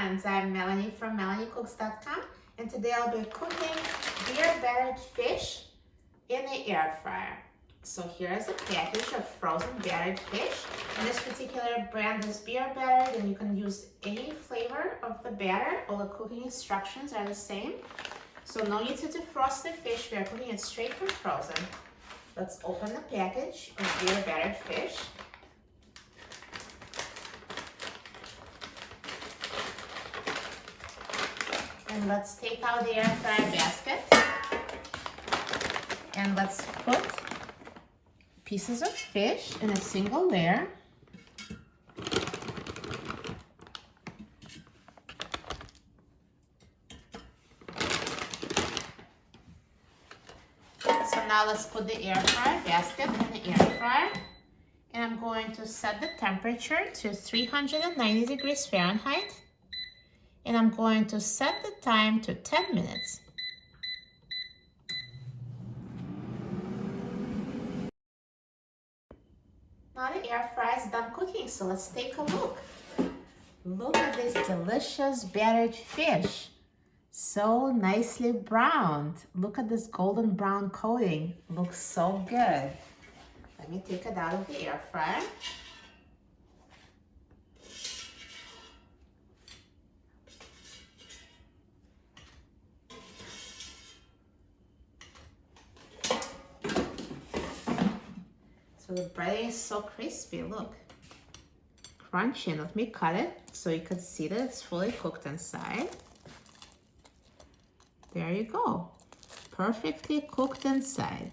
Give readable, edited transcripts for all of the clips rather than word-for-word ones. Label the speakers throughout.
Speaker 1: friends, I'm Melanie from MelanieCooks.com, and today I'll be cooking beer battered fish in the air fryer. So here's a package of frozen battered fish, and this particular brand is beer battered, and you can use any flavor of the batter. All the cooking instructions are the same, so no need to defrost the fish. We are cooking it straight from frozen. Let's open the package of beer battered fish. And let's take out the air fryer basket and let's put pieces of fish in a single layer. So now let's put the air fryer basket in the air fryer, and I'm going to set the temperature to 390 degrees Fahrenheit. And I'm going to set the time to 10 minutes. Now the air fryer is done cooking, so let's take a look. Look at this delicious battered fish. So nicely browned. Look at this golden brown coating. Looks so good. Let me take it out of the air fryer. So the breading is so crispy, look. Crunchy. Let me cut it so you can see that it's fully cooked inside. There you go. Perfectly cooked inside.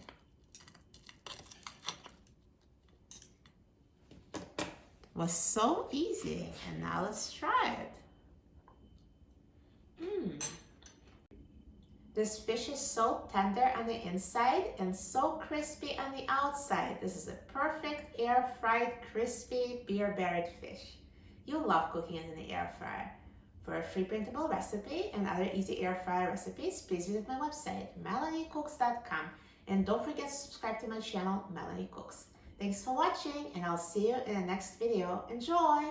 Speaker 1: It was so easy. And now let's try it. This fish is so tender on the inside and so crispy on the outside. This is a perfect air-fried, crispy, beer-battered fish. You'll love cooking it in the air fryer. For a free printable recipe and other easy air fryer recipes, please visit my website, MelanieCooks.com. And don't forget to subscribe to my channel, Melanie Cooks. Thanks for watching, and I'll see you in the next video. Enjoy!